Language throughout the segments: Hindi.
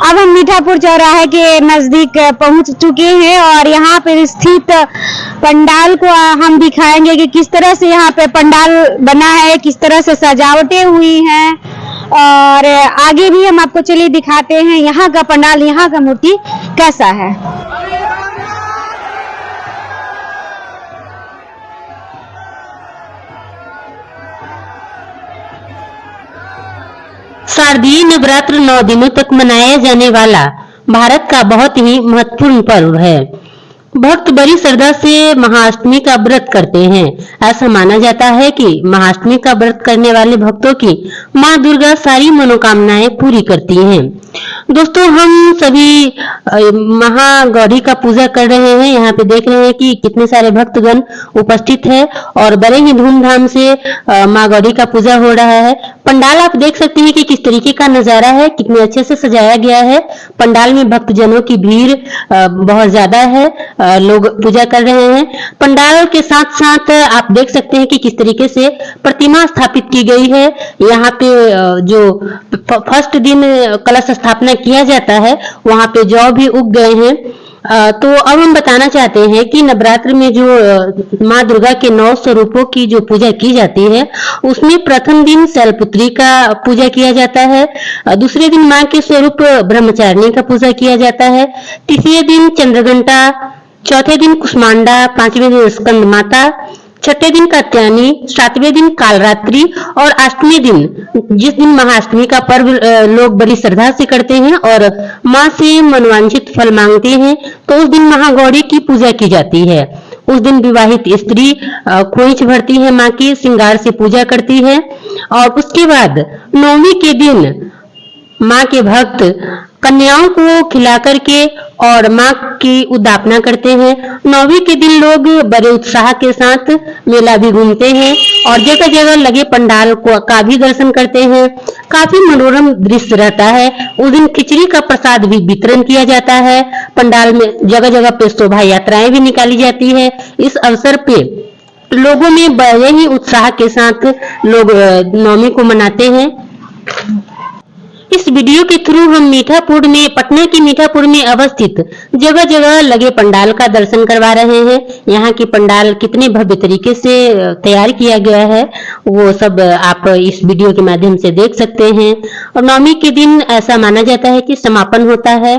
अब हम मीठापुर चौराहे के नजदीक पहुंच चुके हैं और यहाँ पर स्थित पंडाल को हम दिखाएंगे कि किस तरह से यहाँ पे पंडाल बना है, किस तरह से सजावटें हुई हैं और आगे भी हम आपको चलिए दिखाते हैं यहाँ का पंडाल, यहाँ का मूर्ति कैसा है। शारदीय नवरात्र 9 दिनों तक मनाया जाने वाला भारत का बहुत ही महत्वपूर्ण पर्व है। भक्त बड़ी श्रद्धा से महाअष्टमी का व्रत करते हैं। ऐसा माना जाता है कि महाअष्टमी का व्रत करने वाले भक्तों की मां दुर्गा सारी मनोकामनाएं पूरी करती हैं। दोस्तों, हम सभी महागौरी का पूजा कर रहे हैं। यहाँ पे देख रहे हैं कि कितने सारे भक्तगण उपस्थित है और बड़े ही धूमधाम से मां गौरी का पूजा हो रहा है। पंडाल आप देख सकते हैं कि किस तरीके का नजारा है, कितने अच्छे से सजाया गया है। पंडाल में भक्तजनों की भीड़ बहुत ज्यादा है, लोग पूजा कर रहे हैं। पंडाल के साथ साथ आप देख सकते हैं कि किस तरीके से प्रतिमा स्थापित की गई है। यहाँ पे जो फर्स्ट दिन कलश स्थापना किया जाता है, वहां पे जौ भी उग गए हैं। तो अब हम बताना चाहते हैं कि नवरात्र में जो माँ दुर्गा के 9 स्वरूपों की जो पूजा की जाती है, उसमें प्रथम दिन शैलपुत्री का पूजा किया जाता है, दूसरे दिन माँ के स्वरूप ब्रह्मचारिणी का पूजा किया जाता है, तीसरे दिन चंद्रघंटा, चौथे दिन कुष्मांडा, पांचवें दिन स्कंद माता, छठे दिन कात्यायनी, सातवें दिन कालरात्रि और अष्टमी दिन जिस दिन महाअष्टमी का पर्व लोग बड़ी श्रद्धा से करते हैं और माँ से मनोवांछित फल मांगते हैं, तो उस दिन महागौरी की पूजा की जाती है। उस दिन विवाहित स्त्री खोइच भरती है, माँ की श्रृंगार से पूजा करती है और उसके बाद नौवीं के दिन माँ के भक्त कन्याओं को खिला करके और माँ की उद्दापना करते हैं। 9वीं के दिन लोग बड़े उत्साह के साथ मेला भी घूमते हैं और जगह जगह लगे पंडाल का भी दर्शन करते हैं। काफी मनोरम दृश्य रहता है। उस दिन खिचड़ी का प्रसाद भी वितरण किया जाता है। पंडाल में जगह जगह पे शोभा यात्राएं भी निकाली जाती है। इस अवसर पे लोगों में बड़े ही उत्साह के साथ लोग नवमी को मनाते हैं। इस वीडियो के थ्रू हम मीठापुर में, पटना की मीठापुर में अवस्थित जगह जगह लगे पंडाल का दर्शन करवा रहे हैं। यहाँ की पंडाल कितने भव्य तरीके से तैयार किया गया है, वो सब आप इस वीडियो के माध्यम से देख सकते हैं। और नवमी के दिन ऐसा माना जाता है कि समापन होता है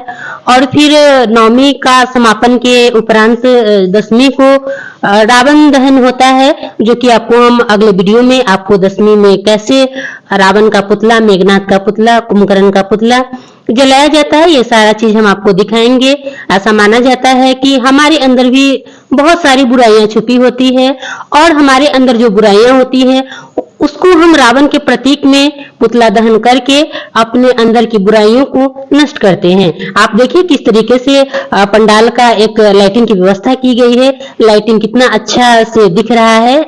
और फिर नवमी का समापन के उपरांत दशमी को रावण दहन होता है, जो कि आपको हम अगले वीडियो में आपको दशमी में कैसे रावण का पुतला, मेघनाथ का पुतला, कुंभकर्ण का पुतला जलाया जाता है, ये सारा चीज हम आपको दिखाएंगे। ऐसा माना जाता है कि हमारे अंदर भी बहुत सारी बुराइयां छुपी होती है और हमारे अंदर जो बुराइयां होती हैं उसको हम रावण के प्रतीक में पुतला दहन करके अपने अंदर की बुराइयों को नष्ट करते हैं। आप देखिए किस तरीके से पंडाल का एक लाइटिंग की व्यवस्था की गई है। लाइटिंग कितना अच्छा से दिख रहा है।